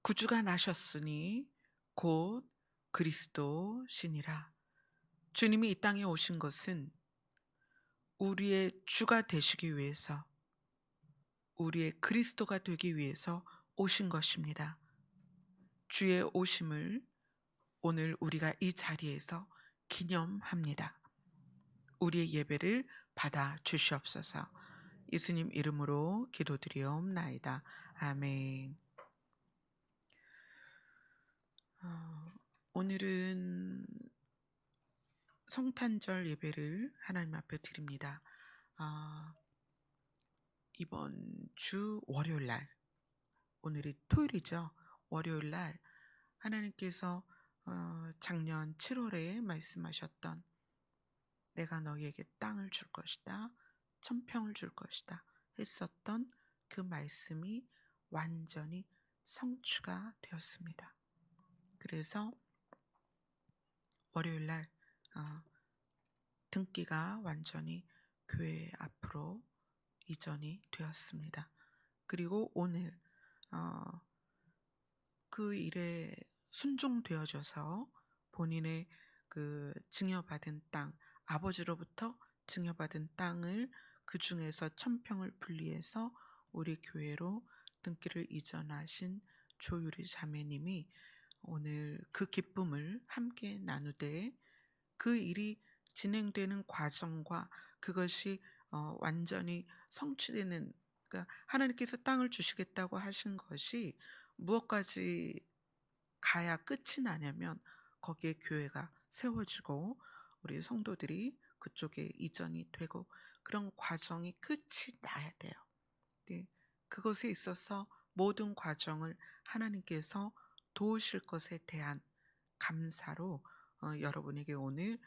구주가 나셨으니 곧 그리스도시니라. 주님이 이 땅에 오신 것은 우리의 주가 되시기 위해서, 우리의 그리스도가 되기 위해서 오신 것입니다. 주의 오심을 오늘 우리가 이 자리에서 기념합니다. 우리의 예배를 받아 주시옵소서. 예수님 이름으로 기도드리옵나이다. 아멘. 오늘은 성탄절 예배를 하나님 앞에 드립니다. 아, 이번 주 월요일 날, 오늘이 토요일이죠. 월요일 날 하나님께서 작년 7월에 말씀하셨던 내가 너희에게 땅을 줄 것이다, 천평을 줄 것이다 했었던 그 말씀이 완전히 성취가 되었습니다. 그래서 월요일 날 등기가 완전히 교회 앞으로 이전이 되었습니다. 그리고 오늘 그 일에 순종되어져서 본인의 그 증여받은 땅, 아버지로부터 증여받은 땅을 그 중에서 천평을 분리해서 우리 교회로 등기를 이전하신 조유리 자매님이 오늘 그 기쁨을 함께 나누되, 그 일이 진행되는 과정과 그것이 완전히 성취되는, 그러니까 하나님께서 땅을 주시겠다고 하신 것이 무엇까지 가야 끝이 나냐면 거기에 교회가 세워지고 우리 성도들이 그쪽에 이전이 되고 그런 과정이 끝이 나야 돼요. 네, 그것에 있어서 모든 과정을 하나님께서 도우실 것에 대한 감사로 여러분에게 오늘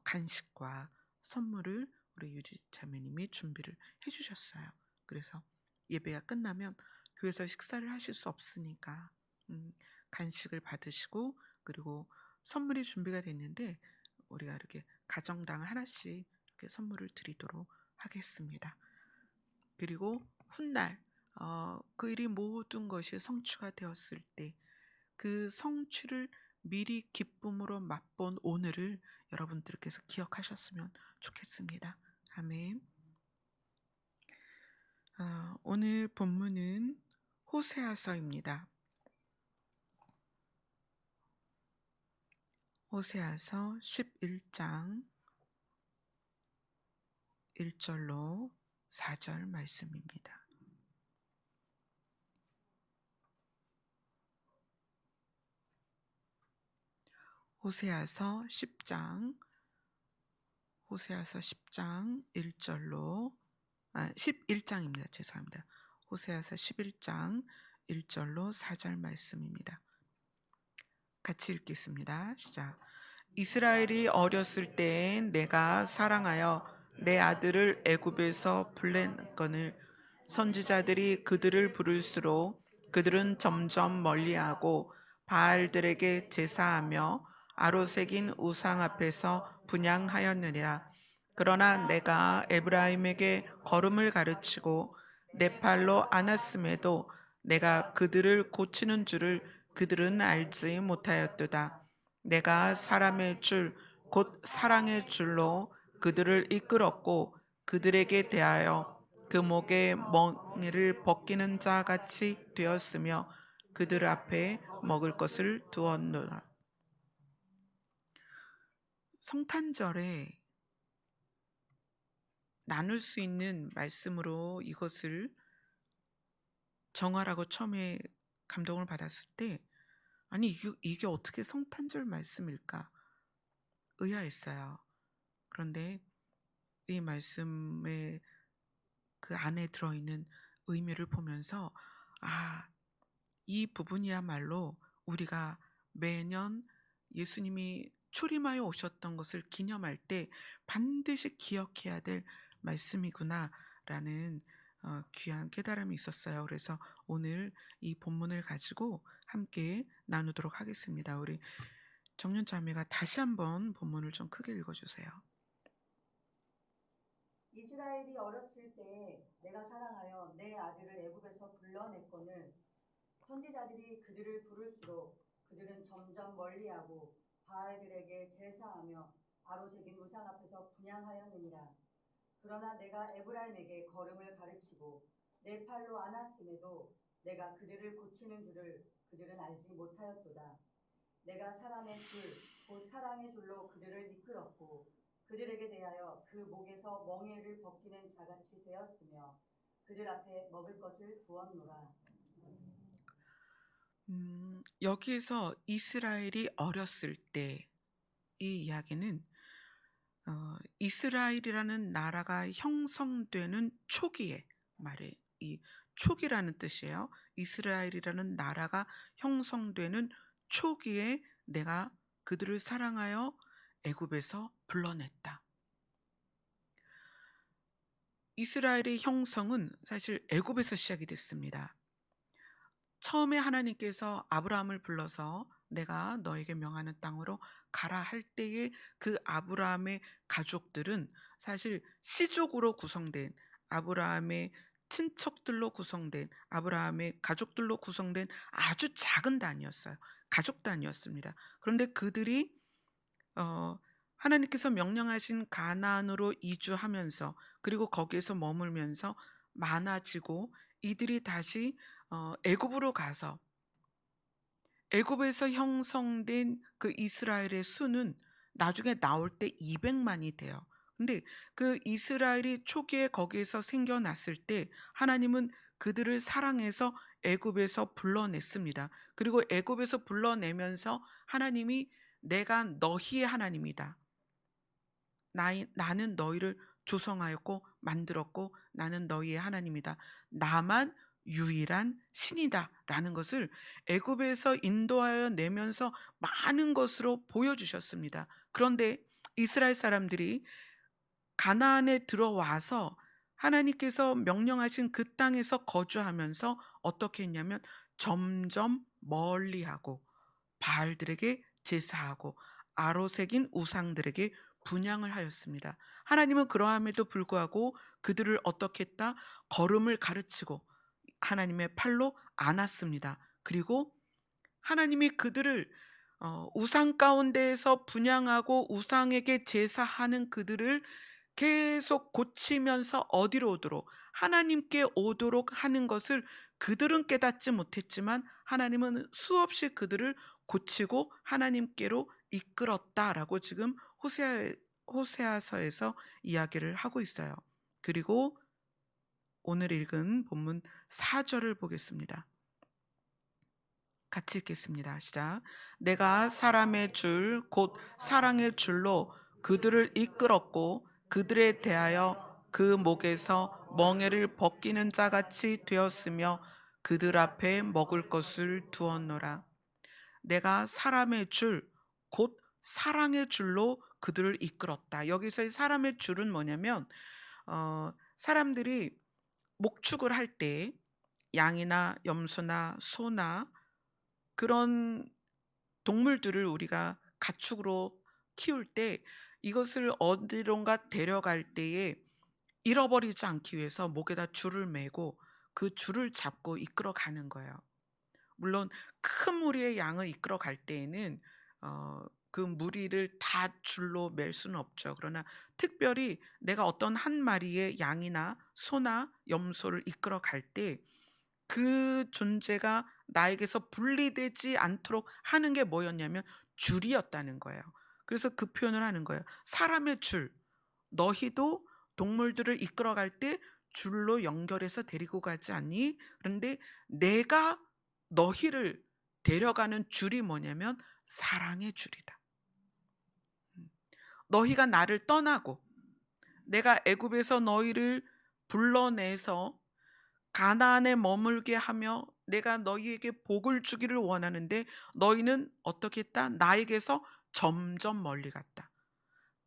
간식과 선물을 우리 유지 자매님이 준비를 해주셨어요. 그래서 예배가 끝나면 교회에서 식사를 하실 수 없으니까 간식을 받으시고, 그리고 선물이 준비가 됐는데 우리가 이렇게 가정당 하나씩 이렇게 선물을 드리도록 하겠습니다. 그리고 훗날 그 일이 모든 것이 성취가 되었을 때 그 성취를 미리 기쁨으로 맛본 오늘을 여러분들께서 기억하셨으면 좋겠습니다. 아멘. 오늘 본문은 호세아서입니다. 호세아서 11장 1절로 4절 말씀입니다. 호세아서 10장 1절로 11장입니다. 죄송합니다. 호세아서 11장 1절로 4절 말씀입니다. 같이 읽겠습니다. 시작. 이스라엘이 어렸을 때에 내가 사랑하여 내 아들을 애굽에서 불러냈거늘 선지자들이 그들을 부를수록 그들은 점점 멀리하고 바알들에게 제사하며 아로새긴 우상 앞에서 분향하였느니라. 그러나 내가 에브라임에게 걸음을 가르치고 내 팔로 안았음에도 내가 그들을 고치는 줄을 그들은 알지 못하였도다. 내가 사람의 줄, 곧 사랑의 줄로 그들을 이끌었고 그들에게 대하여 그 목에 멍에를 벗기는 자 같이 되었으며 그들 앞에 먹을 것을 두었노라. 성탄절에 나눌 수 있는 말씀으로 이것을 정하라고 처음에 감동을 받았을 때, 아니 이게 어떻게 성탄절 말씀일까 의아했어요. 그런데 이 말씀의 그 안에 들어있는 의미를 보면서 이 부분이야말로 우리가 매년 예수님이 초림하여 오셨던 것을 기념할 때 반드시 기억해야 될 말씀이구나라는 귀한 깨달음이 있었어요. 그래서 오늘 이 본문을 가지고 함께 나누도록 하겠습니다. 우리 정년 자매가 다시 한번 본문을 좀 크게 읽어주세요. 이스라엘이 어렸을 때에 내가 사랑하여 내 아들을 애굽에서 불러냈거늘 선지자들이 그들을 부를수록 그들은 점점 멀리하고 바알들에게 제사하며 아로새긴 우상 앞에서 분향하였느니라. 그러나 내가 에브라임에게 걸음을 가르치고 내 팔로 안았음에도 내가 그들을 고치는 줄을 그들은 알지 못하였도다. 내가 사람의 줄, 곧 사랑의 줄로 그들을 이끌었고 그들에게 대하여 그 목에서 멍에를 벗기는 자같이 되었으며 그들 앞에 먹을 것을 두었노라. 여기에서 이스라엘이 어렸을 때 이 이야기는 이스라엘이라는 나라가 형성되는 초기에 말해 이 초기라는 뜻이에요. 이스라엘이라는 나라가 형성되는 초기에 내가 그들을 사랑하여 애굽에서 불러냈다. 이스라엘의 형성은 사실 애굽에서 시작이 됐습니다. 처음에 하나님께서 아브라함을 불러서 내가 너에게 명하는 땅으로 가라 할 때에 그 아브라함의 가족들은 사실 씨족으로 구성된 아브라함의 친척들로 구성된 아브라함의 가족들로 구성된 아주 작은 단위였어요. 가족 단위였습니다. 그런데 그들이 어, 하나님께서 명령하신 가나안으로 이주하면서 그리고 거기에서 머물면서 많아지고 이들이 다시 애굽으로 가서 애굽에서 형성된 그 이스라엘의 수는 나중에 나올 때 200만이 돼요. 근데 그 이스라엘이 초기에 거기에서 생겨났을 때 하나님은 그들을 사랑해서 애굽에서 불러냈습니다. 그리고 애굽에서 불러내면서 하나님이 내가 너희의 하나님이다. 나는 너희를 조성하였고 만들었고 나는 너희의 하나님이다. 나만 유일한 신이다 라는 것을 애굽에서 인도하여 내면서 많은 것으로 보여주셨습니다. 그런데 이스라엘 사람들이 가나안에 들어와서 하나님께서 명령하신 그 땅에서 거주하면서 어떻게 했냐면 점점 멀리하고 바알들에게 제사하고 아로새긴 우상들에게 분향을 하였습니다. 하나님은 그러함에도 불구하고 그들을 어떻게 했다? 걸음을 가르치고 하나님의 팔로 안았습니다. 그리고 하나님이 그들을 우상 가운데에서 분향하고 우상에게 제사하는 그들을 계속 고치면서 어디로 오도록 하나님께 오도록 하는 것을 그들은 깨닫지 못했지만 하나님은 수없이 그들을 고치고 하나님께로 이끌었다라고 지금 호세아서에서 이야기를 하고 있어요. 그리고 오늘 읽은 본문 4절을 보겠습니다. 같이 읽겠습니다. 시작. 내가 사람의 줄, 곧 사랑의 줄로 그들을 이끌었고 그들에 대하여 그 목에서 멍에를 벗기는 자같이 되었으며 그들 앞에 먹을 것을 두었노라. 내가 사람의 줄, 곧 사랑의 줄로 그들을 이끌었다. 여기서의 사람의 줄은 뭐냐면 사람들이 목축을 할 때 양이나 염소나 소나 그런 동물들을 우리가 가축으로 키울 때 이것을 어디론가 데려갈 때에 잃어버리지 않기 위해서 목에다 줄을 매고 그 줄을 잡고 이끌어 가는 거예요. 물론 큰 무리의 양을 이끌어 갈 때에는 그 무리를 다 줄로 맬 수는 없죠. 그러나 특별히 내가 어떤 한 마리의 양이나 소나 염소를 이끌어 갈 때 그 존재가 나에게서 분리되지 않도록 하는 게 뭐였냐면 줄이었다는 거예요. 그래서 그 표현을 하는 거예요. 사람의 줄. 너희도 동물들을 이끌어 갈 때 줄로 연결해서 데리고 가지 않니? 그런데 내가 너희를 데려가는 줄이 뭐냐면 사랑의 줄이다. 너희가 나를 떠나고 내가 애굽에서 너희를 불러내서 가나안에 머물게 하며 내가 너희에게 복을 주기를 원하는데 너희는 어떻게 했다? 나에게서 점점 멀리 갔다.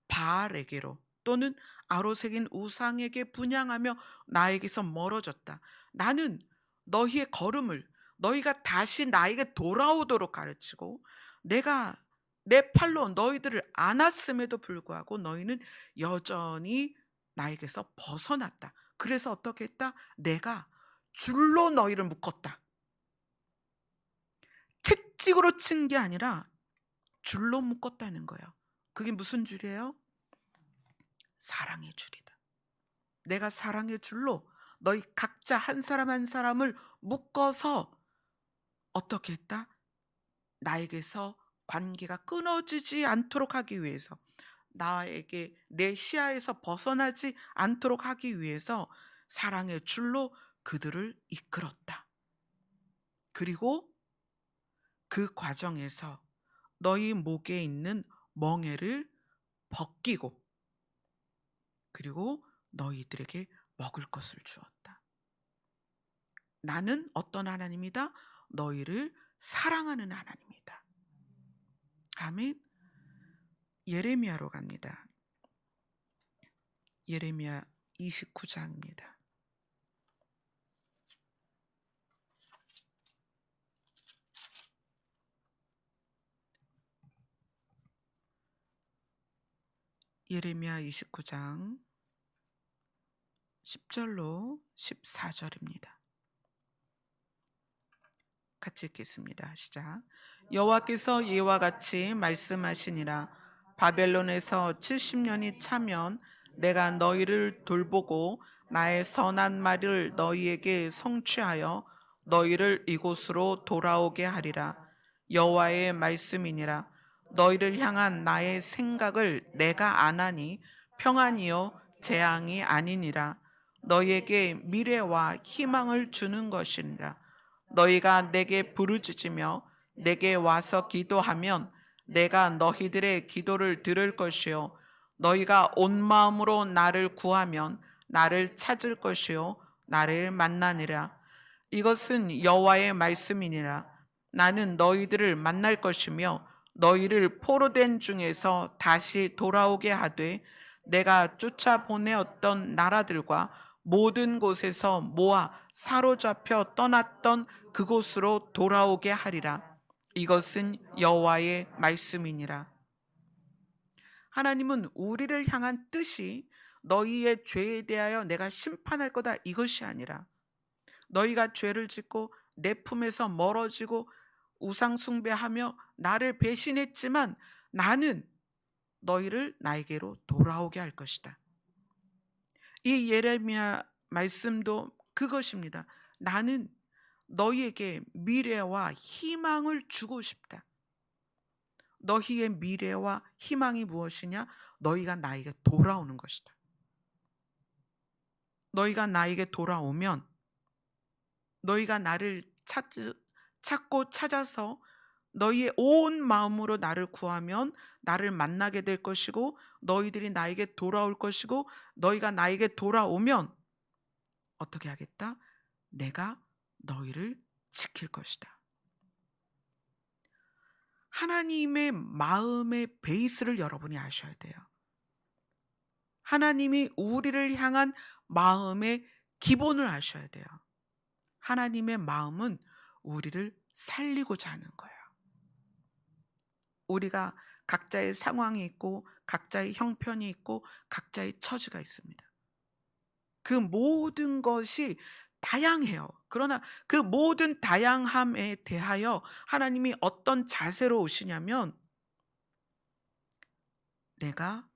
바알에게로 또는 아로새긴 우상에게 분향하며 나에게서 멀어졌다. 나는 너희의 걸음을 너희가 다시 나에게 돌아오도록 가르치고 내가 내 팔로 너희들을 안았음에도 불구하고 너희는 여전히 나에게서 벗어났다. 그래서 어떻게 했다? 내가 줄로 너희를 묶었다. 찍으로 친 게 아니라 줄로 묶었다는 거예요. 그게 무슨 줄이에요? 사랑의 줄이다. 내가 사랑의 줄로 너희 각자 한 사람 한 사람을 묶어서 어떻게 했다? 나에게서 관계가 끊어지지 않도록 하기 위해서, 나에게 내 시야에서 벗어나지 않도록 하기 위해서 사랑의 줄로 그들을 이끌었다. 그리고 그 과정에서 너희 목에 있는 멍에를 벗기고, 그리고 너희들에게 먹을 것을 주었다. 나는 어떤 하나님이다? 너희를 사랑하는 하나님이다. 아멘. 예레미야로 갑니다. 예레미야 29장입니다. 예레미야 29장 10절로 14절입니다. 같이 읽겠습니다. 시작. 여호와께서 이와 같이 말씀하시니라. 바벨론에서 70년이 차면 내가 너희를 돌보고 나의 선한 말을 너희에게 성취하여 너희를 이곳으로 돌아오게 하리라. 여호와의 말씀이니라. 너희를 향한 나의 생각을 내가 아나니 평안이요 재앙이 아니니라. 너희에게 미래와 희망을 주는 것이니라. 너희가 내게 부르짖으며 내게 와서 기도하면 내가 너희들의 기도를 들을 것이요 너희가 온 마음으로 나를 구하면 나를 찾을 것이요 나를 만나니라. 이것은 여호와의 말씀이니라. 나는 너희들을 만날 것이며 너희를 포로된 중에서 다시 돌아오게 하되 내가 쫓아보내었던 나라들과 모든 곳에서 모아 사로잡혀 떠났던 그곳으로 돌아오게 하리라. 이것은 여호와의 말씀이니라. 하나님은 우리를 향한 뜻이 너희의 죄에 대하여 내가 심판할 거다 이것이 아니라, 너희가 죄를 짓고 내 품에서 멀어지고 우상 숭배하며 나를 배신했지만 나는 너희를 나에게로 돌아오게 할 것이다. 이 예레미야 말씀도 그것입니다. 나는 너희에게 미래와 희망을 주고 싶다. 너희의 미래와 희망이 무엇이냐? 너희가 나에게 돌아오는 것이다. 너희가 나에게 돌아오면, 너희가 나를 찾고 찾아서 너희의 온 마음으로 나를 구하면 나를 만나게 될 것이고 너희들이 나에게 돌아올 것이고, 너희가 나에게 돌아오면 어떻게 하겠다? 내가 너희를 지킬 것이다. 하나님의 마음의 베이스를 여러분이 아셔야 돼요. 하나님이 우리를 향한 마음의 기본을 아셔야 돼요. 하나님의 마음은 우리를 살리고자 하는 거예요. 우리가 각자의 상황이 있고 각자의 형편이 있고 각자의 처지가 있습니다. 그 모든 것이 다양해요. 그러나 그 모든 다양함에 대하여 하나님이 어떤 자세로 오시냐면, 내가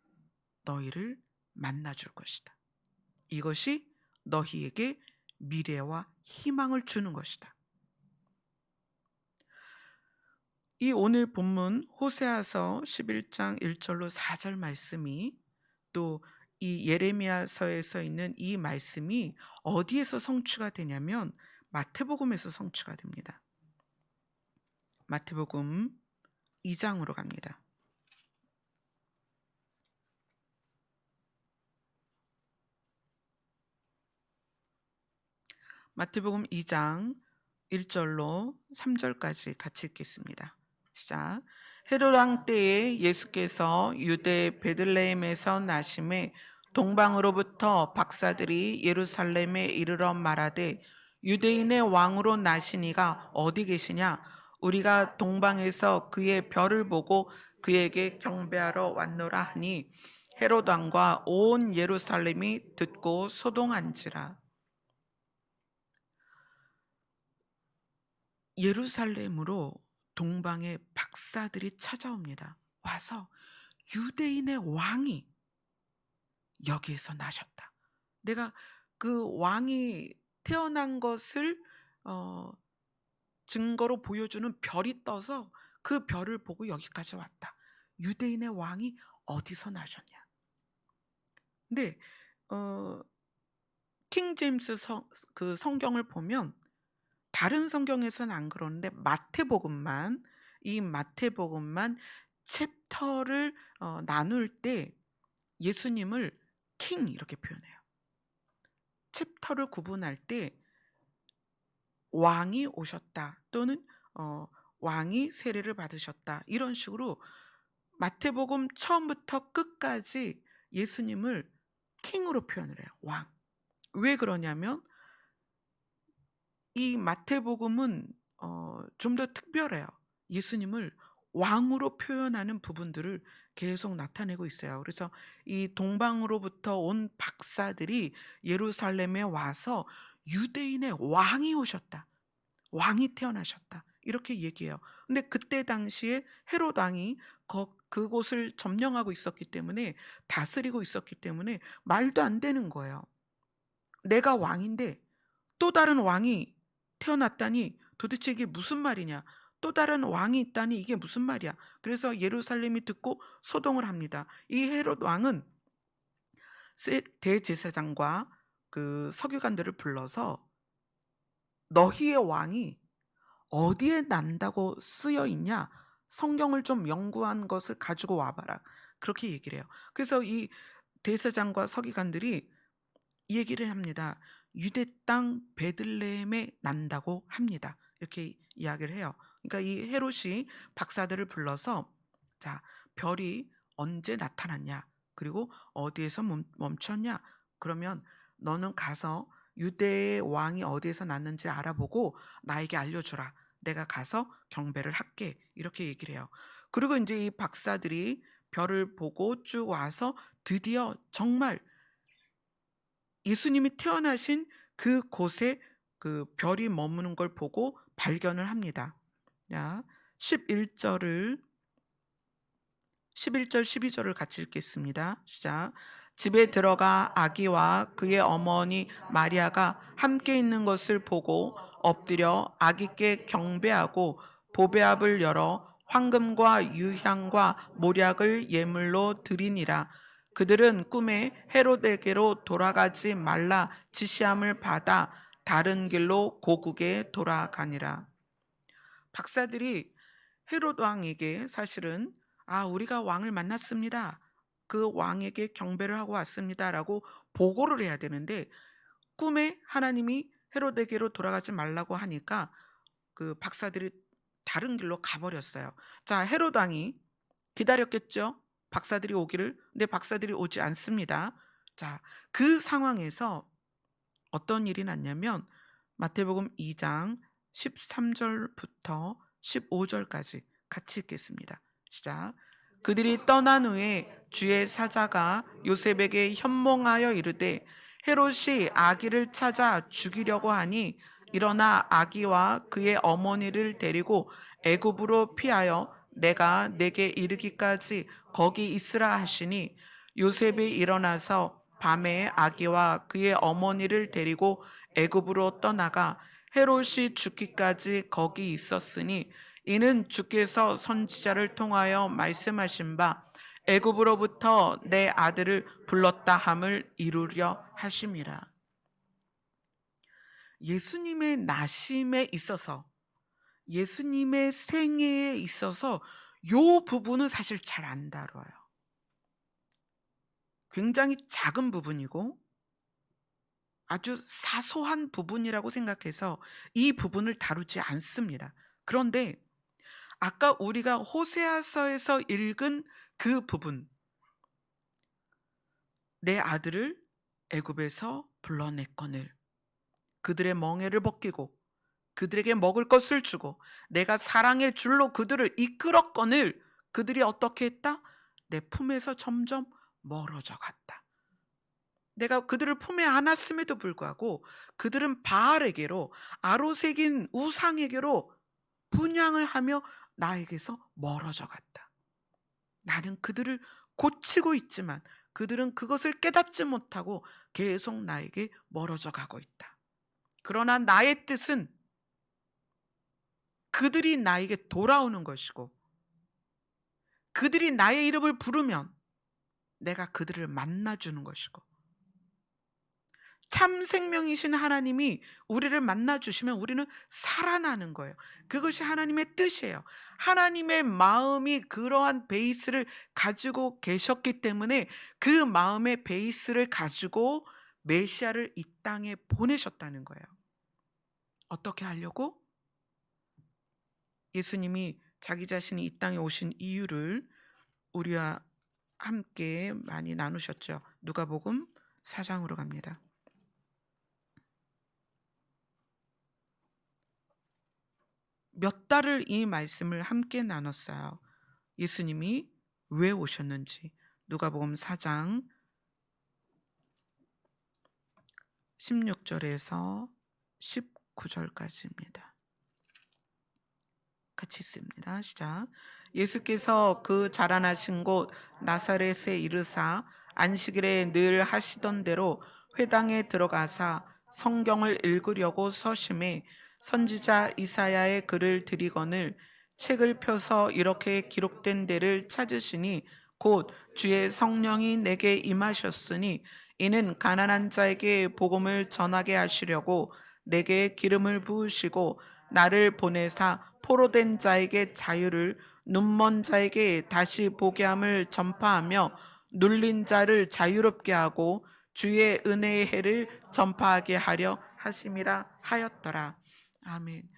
너희를 만나줄 것이다. 이것이 너희에게 미래와 희망을 주는 것이다. 이 오늘 본문 호세아서 11장 1절로 4절 말씀이, 또 이 예레미야서에서 있는 이 말씀이 어디에서 성취가 되냐면 마태복음에서 성취가 됩니다. 마태복음 2장으로 갑니다. 마태복음 2장 1절로 3절까지 같이 읽겠습니다. 시작. 헤롯 왕 때에 예수께서 유대 베들레헴에서 나심에 동방으로부터 박사들이 예루살렘에 이르러 말하되, 유대인의 왕으로 나시니가 어디 계시냐? 우리가 동방에서 그의 별을 보고 그에게 경배하러 왔노라 하니 헤롯 왕과 온 예루살렘이 듣고 소동한지라. 예루살렘으로 동방의 박사들이 찾아옵니다. 와서 유대인의 왕이 여기에서 나셨다. 내가 그 왕이 태어난 것을 어 증거로 보여주는 별이 떠서 그 별을 보고 여기까지 왔다. 유대인의 왕이 어디서 나셨냐. 근데 어 킹 제임스 그 성경을 보면 다른 성경에서는 안 그러는데 마태복음만, 이 마태복음만 챕터를 나눌 때 예수님을 king 이렇게 표현해요. 챕터를 구분할 때 왕이 오셨다 또는 왕이 세례를 받으셨다 이런 식으로 마태복음 처음부터 끝까지 예수님을 킹으로 표현을 해요. 왕. 왜 그러냐면 이 마태복음은 좀 더 특별해요. 예수님을 왕으로 표현하는 부분들을 계속 나타내고 있어요. 그래서 이 동방으로부터 온 박사들이 예루살렘에 와서 유대인의 왕이 오셨다. 왕이 태어나셨다. 이렇게 얘기해요. 근데 그때 당시에 헤롯 왕이 그곳을 점령하고 있었기 때문에, 다스리고 있었기 때문에 말도 안 되는 거예요. 내가 왕인데 또 다른 왕이 태어났다니 도대체 이게 무슨 말이냐? 또 다른 왕이 있다니 이게 무슨 말이야? 그래서 예루살렘이 듣고 소동을 합니다. 이 헤롯 왕은 대제사장과 그 서기관들을 불러서 너희의 왕이 어디에 난다고 쓰여 있냐? 성경을 좀 연구한 것을 가지고 와봐라. 그렇게 얘기를 해요. 그래서 이 대제사장과 서기관들이 얘기를 합니다. 유대 땅 베들레헴에 난다고 합니다. 이렇게 이야기를 해요. 그러니까 이 헤롯이 박사들을 불러서 자, 별이 언제 나타났냐? 그리고 어디에서 멈췄냐? 그러면 너는 가서 유대의 왕이 어디에서 났는지 알아보고 나에게 알려줘라. 내가 가서 경배를 할게. 이렇게 얘기를 해요. 그리고 이제 이 박사들이 별을 보고 쭉 와서 드디어 정말 예수님이 태어나신 그 곳에 그 별이 머무는 걸 보고 발견을 합니다. 자, 11절, 12절을 같이 읽겠습니다. 시작. 집에 들어가 아기와 그의 어머니 마리아가 함께 있는 것을 보고 엎드려 아기께 경배하고 보배압을 열어 황금과 유향과 모략을 예물로 드리니라. 그들은 꿈에 헤롯에게로 돌아가지 말라 지시함을 받아 다른 길로 고국에 돌아가니라. 박사들이 헤롯 왕에게 사실은 우리가 왕을 만났습니다. 그 왕에게 경배를 하고 왔습니다라고 보고를 해야 되는데 꿈에 하나님이 헤롯에게로 돌아가지 말라고 하니까 그 박사들이 다른 길로 가버렸어요. 자, 헤롯 왕이 기다렸겠죠? 박사들이 오기를. 근데 박사들이 오지 않습니다. 자, 그 상황에서 어떤 일이 났냐면 마태복음 2장 13절부터 15절까지 같이 읽겠습니다. 시작. 그들이 떠난 후에 주의 사자가 요셉에게 현몽하여 이르되 헤롯이 아기를 찾아 죽이려고 하니 일어나 아기와 그의 어머니를 데리고 애굽으로 피하여 내가 내게 이르기까지 거기 있으라 하시니 요셉이 일어나서 밤에 아기와 그의 어머니를 데리고 애굽으로 떠나가 헤롯이 죽기까지 거기 있었으니 이는 주께서 선지자를 통하여 말씀하신 바 애굽으로부터 내 아들을 불렀다 함을 이루려 하심이라. 예수님의 나심에 있어서, 예수님의 생애에 있어서 요 부분은 사실 잘 안 다뤄요. 굉장히 작은 부분이고 아주 사소한 부분이라고 생각해서 이 부분을 다루지 않습니다. 그런데 아까 우리가 호세아서에서 읽은 그 부분, 내 아들을 애굽에서 불러냈거늘 그들의 멍에를 벗기고 그들에게 먹을 것을 주고 내가 사랑의 줄로 그들을 이끌었거늘 그들이 어떻게 했다? 내 품에서 점점 멀어져 갔다. 내가 그들을 품에 안았음에도 불구하고 그들은 바알에게로, 아로새긴 우상에게로 분향을 하며 나에게서 멀어져 갔다. 나는 그들을 고치고 있지만 그들은 그것을 깨닫지 못하고 계속 나에게 멀어져 가고 있다. 그러나 나의 뜻은 그들이 나에게 돌아오는 것이고, 그들이 나의 이름을 부르면 내가 그들을 만나주는 것이고, 참 생명이신 하나님이 우리를 만나주시면 우리는 살아나는 거예요. 그것이 하나님의 뜻이에요. 하나님의 마음이 그러한 베이스를 가지고 계셨기 때문에 그 마음의 베이스를 가지고 메시아를 이 땅에 보내셨다는 거예요. 어떻게 하려고? 예수님이 자기 자신이 이 땅에 오신 이유를 우리와 함께 많이 나누셨죠. 누가복음 4장으로 갑니다. 몇 달을 이 말씀을 함께 나눴어요. 예수님이 왜 오셨는지. 누가복음 4장 16절에서 19절까지입니다. 같이 읽습니다. 시작. 예수께서 그 자라나신 곳 나사렛에 이르사 안식일에 늘 하시던 대로 회당에 들어가사 성경을 읽으려고 서심해 선지자 이사야의 글을 들이거늘 책을 펴서 이렇게 기록된 데를 찾으시니 곧 주의 성령이 내게 임하셨으니 이는 가난한 자에게 복음을 전하게 하시려고 내게 기름을 부으시고 나를 보내사 포로된 자에게 자유를, 눈먼 자에게 다시 보게 함을 전파하며 눌린 자를 자유롭게 하고 주의 은혜의 해를 전파하게 하려 하심이라 하였더라. 아멘.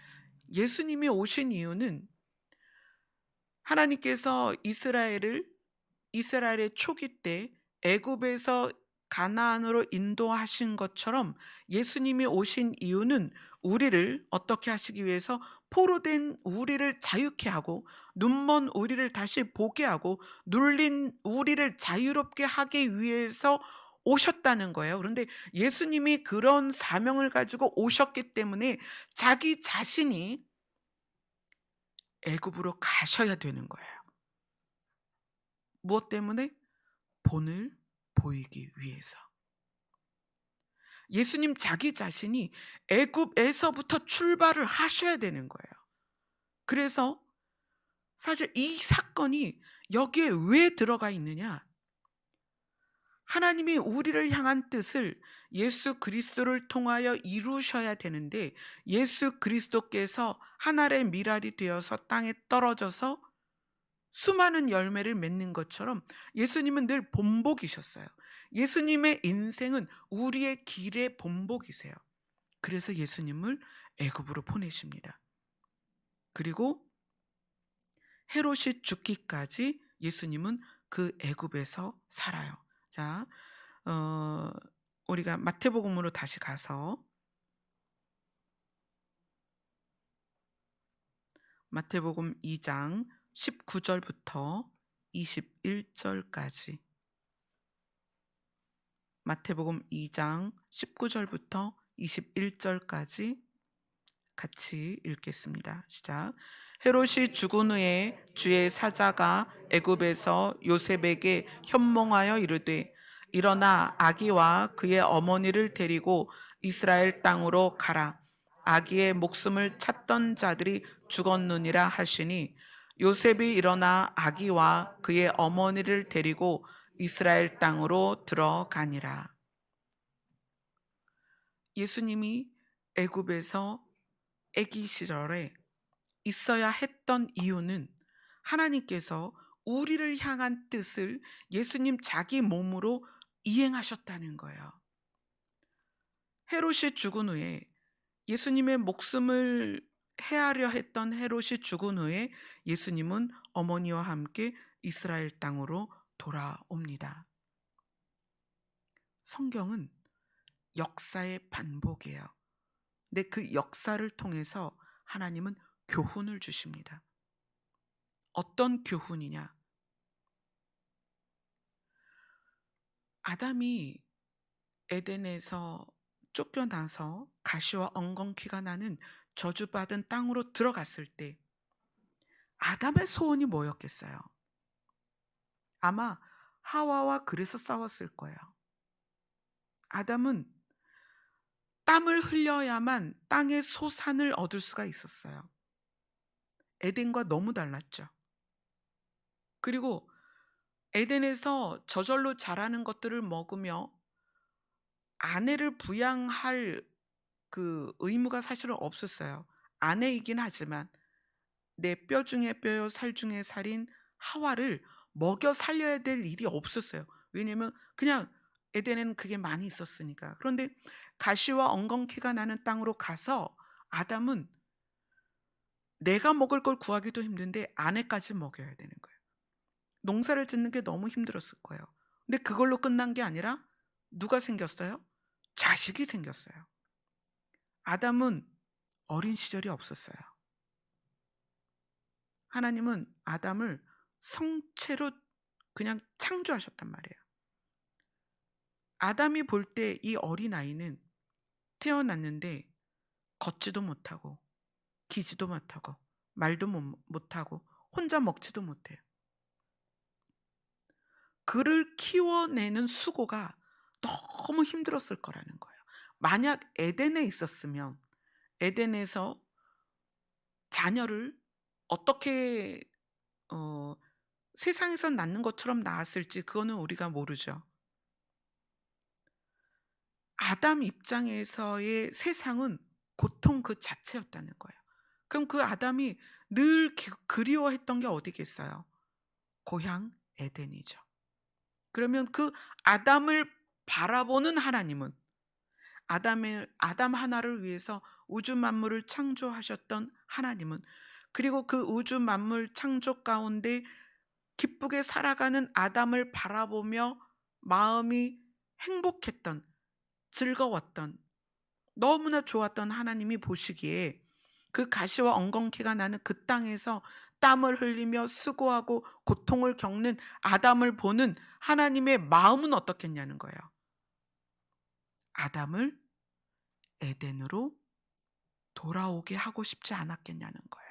예수님이 오신 이유는 하나님께서 이스라엘의 초기 때 애굽에서 가나안으로 인도하신 것처럼 예수님이 오신 이유는 우리를 어떻게 하시기 위해서 포로된 우리를 자유케 하고 눈먼 우리를 다시 보게 하고 눌린 우리를 자유롭게 하기 위해서 오셨다는 거예요. 그런데 예수님이 그런 사명을 가지고 오셨기 때문에 자기 자신이 애굽으로 가셔야 되는 거예요. 무엇 때문에? 본을 보이기 위해서. 예수님 자기 자신이 애굽에서부터 출발을 하셔야 되는 거예요. 그래서 사실 이 사건이 여기에 왜 들어가 있느냐? 하나님이 우리를 향한 뜻을 예수 그리스도를 통하여 이루셔야 되는데 예수 그리스도께서 하늘의 미랄이 되어서 땅에 떨어져서 수많은 열매를 맺는 것처럼 예수님은 늘 본복이셨어요. 예수님의 인생은 우리의 길의 본복이세요. 그래서 예수님을 애굽으로 보내십니다. 그리고 헤롯이 죽기까지 예수님은 그 애굽에서 살아요. 자, 우리가 마태복음으로 다시 가서 마태복음 2장 19절부터 21절까지 마태복음 2장 19절부터 21절까지 같이 읽겠습니다. 시작. 헤롯이 죽은 후에 주의 사자가 애굽에서 요셉에게 현몽하여 이르되 일어나 아기와 그의 어머니를 데리고 이스라엘 땅으로 가라. 아기의 목숨을 찾던 자들이 죽었느니라 하시니 요셉이 일어나 아기와 그의 어머니를 데리고 이스라엘 땅으로 들어가니라. 예수님이 애굽에서 아기 시절에 있어야 했던 이유는 하나님께서 우리를 향한 뜻을 예수님 자기 몸으로 이행하셨다는 거예요. 헤롯이 죽은 후에 예수님의 목숨을 해하려 했던 헤롯이 죽은 후에 예수님은 어머니와 함께 이스라엘 땅으로 돌아옵니다. 성경은 역사의 반복이에요. 근데 그 역사를 통해서 하나님은 교훈을 주십니다. 어떤 교훈이냐? 아담이 에덴에서 쫓겨나서 가시와 엉겅퀴가 나는 저주받은 땅으로 들어갔을 때 아담의 소원이 뭐였겠어요? 아마 하와와 그래서 싸웠을 거예요. 아담은 땀을 흘려야만 땅의 소산을 얻을 수가 있었어요. 에덴과 너무 달랐죠. 그리고 에덴에서 저절로 자라는 것들을 먹으며 아내를 부양할 그 의무가 사실은 없었어요. 아내이긴 하지만 내 뼈 중에 뼈요 살 중에 살인 하와를 먹여 살려야 될 일이 없었어요. 왜냐면 그냥 에덴에는 그게 많이 있었으니까. 그런데 가시와 엉겅퀴가 나는 땅으로 가서 아담은 내가 먹을 걸 구하기도 힘든데 아내까지 먹여야 되는 거예요. 농사를 짓는 게 너무 힘들었을 거예요. 근데 그걸로 끝난 게 아니라 누가 생겼어요? 자식이 생겼어요. 아담은 어린 시절이 없었어요. 하나님은 아담을 성체로 그냥 창조하셨단 말이에요. 아담이 볼 때 이 어린아이는 태어났는데 걷지도 못하고 기지도 못하고 말도 못하고 혼자 먹지도 못해요. 그를 키워내는 수고가 너무 힘들었을 거라는 거예요. 만약 에덴에 있었으면 에덴에서 자녀를 어떻게 어, 세상에서 낳는 것처럼 낳았을지 그거는 우리가 모르죠. 아담 입장에서의 세상은 고통 그 자체였다는 거예요. 그럼 그 아담이 늘 그리워했던 게 어디겠어요? 고향 에덴이죠. 그러면 그 아담을 바라보는 하나님은 아담 하나를 위해서 우주 만물을 창조하셨던 하나님은 그리고 그 우주 만물 창조 가운데 기쁘게 살아가는 아담을 바라보며 마음이 행복했던 즐거웠던 너무나 좋았던 하나님이 보시기에 그 가시와 엉겅퀴가 나는 그 땅에서 땀을 흘리며 수고하고 고통을 겪는 아담을 보는 하나님의 마음은 어떻겠냐는 거예요. 아담을 에덴으로 돌아오게 하고 싶지 않았겠냐는 거예요.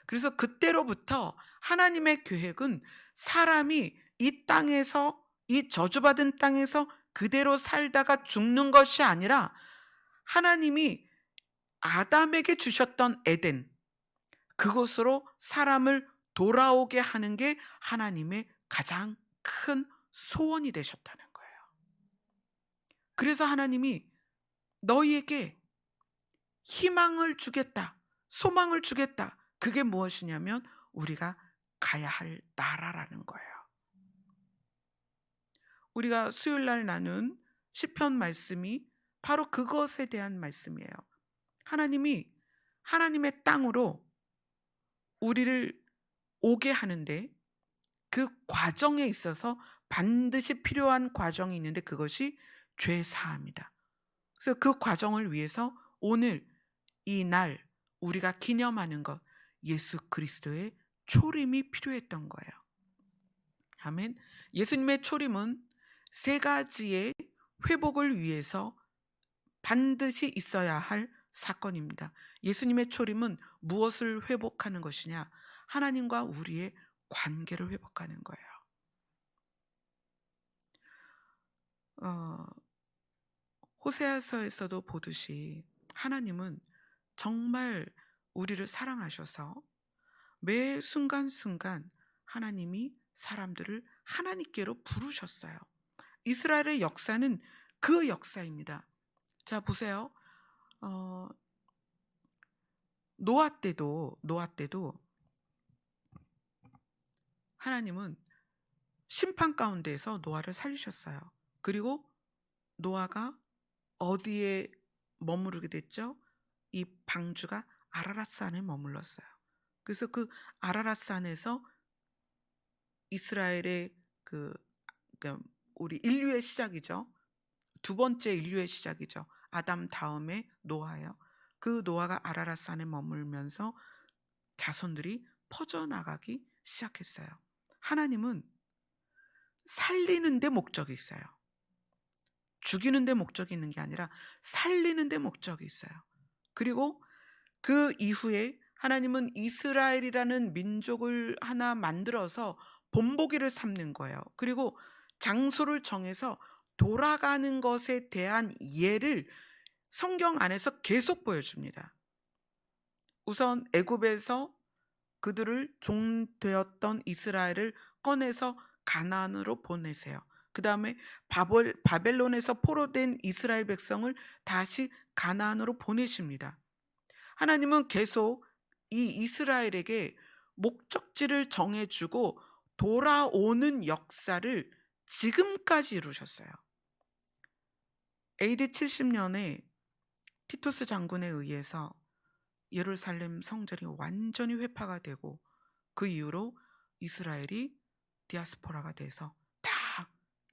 그래서 그때로부터 하나님의 계획은 사람이 이 땅에서 이 저주받은 땅에서 그대로 살다가 죽는 것이 아니라 하나님이 아담에게 주셨던 에덴 그곳으로 사람을 돌아오게 하는 게 하나님의 가장 큰 소원이 되셨다는 거예요. 그래서 하나님이 너희에게 희망을 주겠다, 소망을 주겠다. 그게 무엇이냐면 우리가 가야 할 나라라는 거예요. 우리가 수요일 날 나눈 시편 말씀이 바로 그것에 대한 말씀이에요. 하나님이 하나님의 땅으로 우리를 오게 하는데 그 과정에 있어서 반드시 필요한 과정이 있는데 그것이 죄 사함이다. 그래서 그 과정을 위해서 오늘 이 날 우리가 기념하는 것 예수 그리스도의 초림이 필요했던 거예요. 아멘. 예수님의 초림은 세 가지의 회복을 위해서 반드시 있어야 할 사건입니다. 예수님의 초림은 무엇을 회복하는 것이냐? 하나님과 우리의 관계를 회복하는 거예요. 어, 호세아서에서도 보듯이 하나님은 정말 우리를 사랑하셔서 매 순간순간 하나님이 사람들을 하나님께로 부르셨어요. 이스라엘의 역사는 그 역사입니다. 자, 보세요. 어, 노아 때도 하나님은 심판 가운데에서 노아를 살리셨어요. 그리고 노아가 어디에 머무르게 됐죠? 이 방주가 아라랏산에 머물렀어요. 그래서 그 아라랏산에서 이스라엘의 그러니까 우리 인류의 시작이죠. 두 번째 인류의 시작이죠. 아담 다음에 노아예요. 그 노아가 아라랏산에 머물면서 자손들이 퍼져나가기 시작했어요. 하나님은 살리는 데 목적이 있어요. 죽이는 데 목적이 있는 게 아니라 살리는 데 목적이 있어요. 그리고 그 이후에 하나님은 이스라엘이라는 민족을 하나 만들어서 본보기를 삼는 거예요. 그리고 장소를 정해서 돌아가는 것에 대한 예를 성경 안에서 계속 보여줍니다. 우선 애굽에서 그들을 종 되었던 이스라엘을 꺼내서 가나안으로 보내세요. 그다음에 바벨론에서 포로된 이스라엘 백성을 다시 가나안으로 보내십니다. 하나님은 계속 이 이스라엘에게 목적지를 정해주고 돌아오는 역사를 지금까지 이루셨어요. AD 70년에 티토스 장군에 의해서 예루살렘 성전이 완전히 회파가 되고 그 이후로 이스라엘이 디아스포라가 돼서 다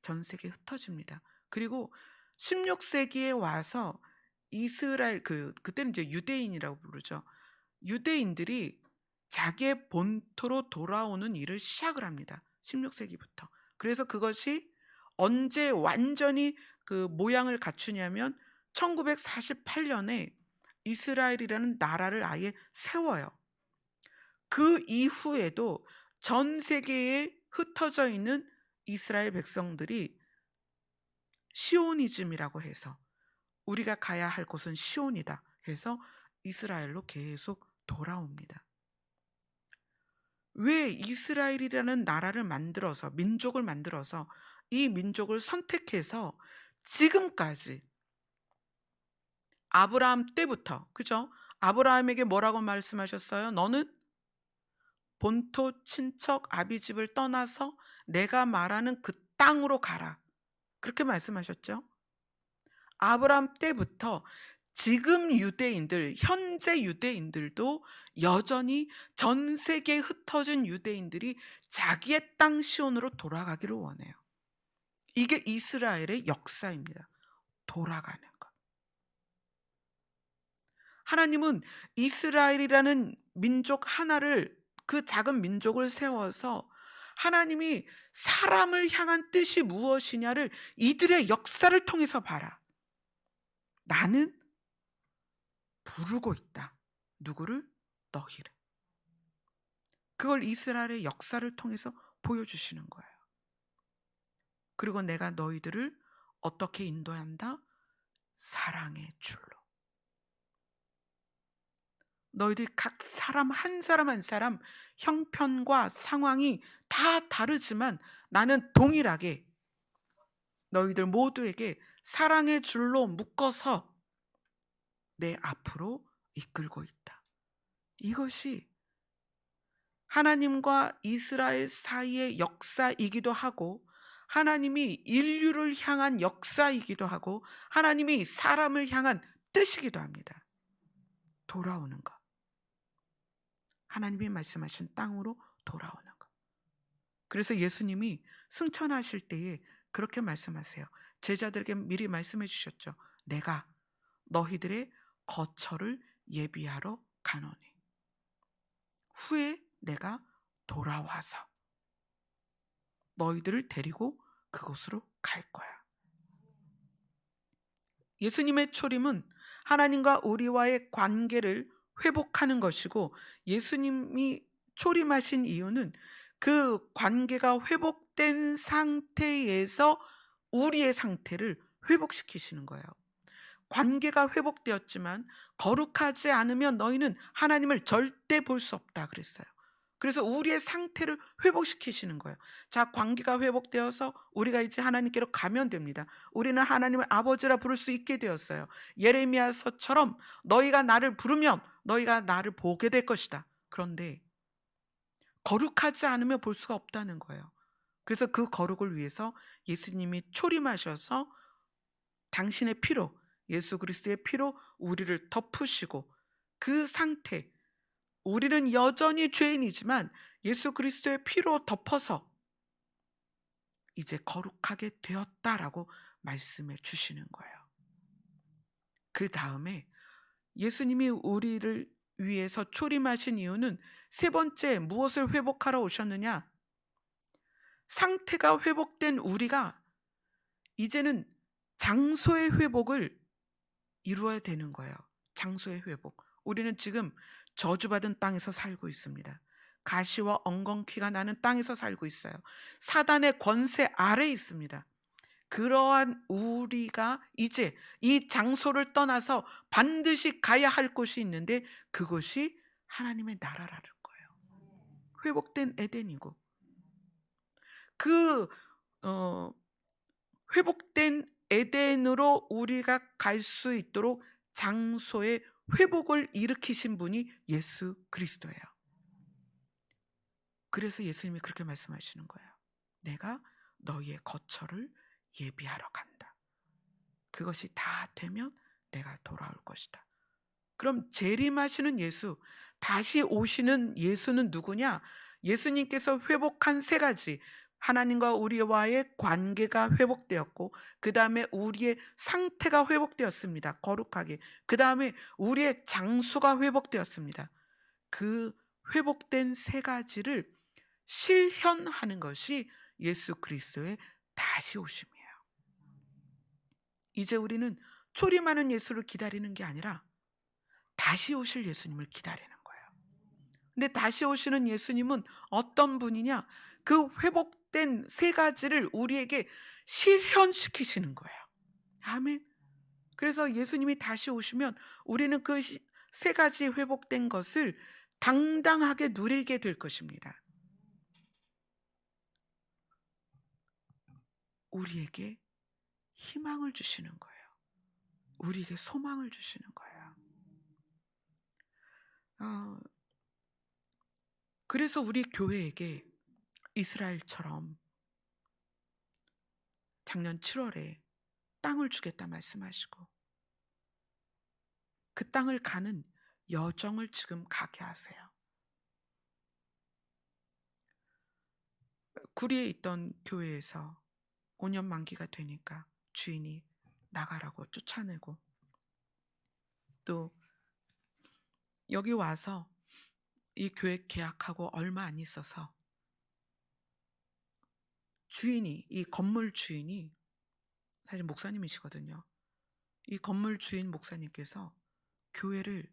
전 세계에 흩어집니다. 그리고 16세기에 와서 이스라엘 그때는 이제 유대인이라고 부르죠. 유대인들이 자기의 본토로 돌아오는 일을 시작을 합니다. 16세기부터. 그래서 그것이 언제 완전히 그 모양을 갖추냐면 1948년에 이스라엘이라는 나라를 아예 세워요. 그 이후에도 전 세계에 흩어져 있는 이스라엘 백성들이 시오니즘이라고 해서 우리가 가야 할 곳은 시온이다 해서 이스라엘로 계속 돌아옵니다. 왜 이스라엘이라는 나라를 만들어서 민족을 만들어서 이 민족을 선택해서 지금까지 아브라함 때부터 그죠? 아브라함에게 뭐라고 말씀하셨어요? 너는 본토 친척 아비집을 떠나서 내가 말하는 그 땅으로 가라. 그렇게 말씀하셨죠? 아브라함 때부터 지금 유대인들, 현재 유대인들도 여전히 전 세계에 흩어진 유대인들이 자기의 땅 시온으로 돌아가기를 원해요. 이게 이스라엘의 역사입니다. 돌아가는 것. 하나님은 이스라엘이라는 민족 하나를, 그 작은 민족을 세워서 하나님이 사람을 향한 뜻이 무엇이냐를 이들의 역사를 통해서 봐라. 나는 부르고 있다. 누구를? 너희를. 그걸 이스라엘의 역사를 통해서 보여주시는 거예요. 그리고 내가 너희들을 어떻게 인도한다? 사랑의 줄로. 너희들 각 사람 한 사람 한 사람 형편과 상황이 다 다르지만 나는 동일하게 너희들 모두에게 사랑의 줄로 묶어서 내 앞으로 이끌고 있다. 이것이 하나님과 이스라엘 사이의 역사이기도 하고 하나님이 인류를 향한 역사이기도 하고 하나님이 사람을 향한 뜻이기도 합니다. 돌아오는 것. 하나님이 말씀하신 땅으로 돌아오는 것. 그래서 예수님이 승천하실 때에 그렇게 말씀하세요. 제자들에게 미리 말씀해 주셨죠. 내가 너희들의 거처를 예비하러 가노니 후에 내가 돌아와서 너희들을 데리고 그곳으로 갈 거야. 예수님의 초림은 하나님과 우리와의 관계를 회복하는 것이고 예수님이 초림하신 이유는 그 관계가 회복된 상태에서 우리의 상태를 회복시키시는 거예요. 관계가 회복되었지만 거룩하지 않으면 너희는 하나님을 절대 볼 수 없다 그랬어요. 그래서 우리의 상태를 회복시키시는 거예요. 자, 관계가 회복되어서 우리가 이제 하나님께로 가면 됩니다. 우리는 하나님을 아버지라 부를 수 있게 되었어요. 예레미야서처럼 너희가 나를 부르면 너희가 나를 보게 될 것이다. 그런데 거룩하지 않으면 볼 수가 없다는 거예요. 그래서 그 거룩을 위해서 예수님이 초림하셔서 당신의 피로, 예수 그리스도의 피로 우리를 덮으시고 그 상태, 우리는 여전히 죄인이지만 예수 그리스도의 피로 덮어서 이제 거룩하게 되었다라고 말씀해 주시는 거예요. 그 다음에 예수님이 우리를 위해서 초림하신 이유는 세 번째 무엇을 회복하러 오셨느냐? 상태가 회복된 우리가 이제는 장소의 회복을 이루어야 되는 거예요. 장소의 회복. 우리는 지금 저주받은 땅에서 살고 있습니다. 가시와 엉겅퀴가 나는 땅에서 살고 있어요. 사단의 권세 아래에 있습니다. 그러한 우리가 이제 이 장소를 떠나서 반드시 가야 할 곳이 있는데, 그것이 하나님의 나라라는 거예요. 회복된 에덴이고, 그 어, 회복된 에덴으로 우리가 갈 수 있도록 장소의 회복을 일으키신 분이 예수 그리스도예요. 그래서 예수님이 그렇게 말씀하시는 거예요. 내가 너희의 거처를 예비하러 간다. 그것이 다 되면 내가 돌아올 것이다. 그럼 재림하시는 예수, 다시 오시는 예수는 누구냐? 예수님께서 회복한 세 가지. 하나님과 우리와의 관계가 회복되었고, 그 다음에 우리의 상태가 회복되었습니다. 거룩하게. 그 다음에 우리의 장소가 회복되었습니다. 그 회복된 세 가지를 실현하는 것이 예수 그리스도의 다시 오심이에요. 이제 우리는 초림하는 예수를 기다리는 게 아니라 다시 오실 예수님을 기다리는 거예요. 근데 다시 오시는 예수님은 어떤 분이냐? 그 회복된 세 가지를 우리에게 실현시키시는 거예요. 아멘. 그래서 예수님이 다시 오시면 우리는 그 세 가지 회복된 것을 당당하게 누리게 될 것입니다. 우리에게 희망을 주시는 거예요. 우리에게 소망을 주시는 거예요. 그래서 우리 교회에게 이스라엘처럼 작년 7월에 땅을 주겠다 말씀하시고, 그 땅을 가는 여정을 지금 가게 하세요. 구리에 있던 교회에서 5년 만기가 되니까 주인이 나가라고 쫓아내고, 또 여기 와서 이 교회 계약하고 얼마 안 있어서 주인이, 이 건물 주인이 사실 목사님이시거든요. 이 건물 주인 목사님께서 교회를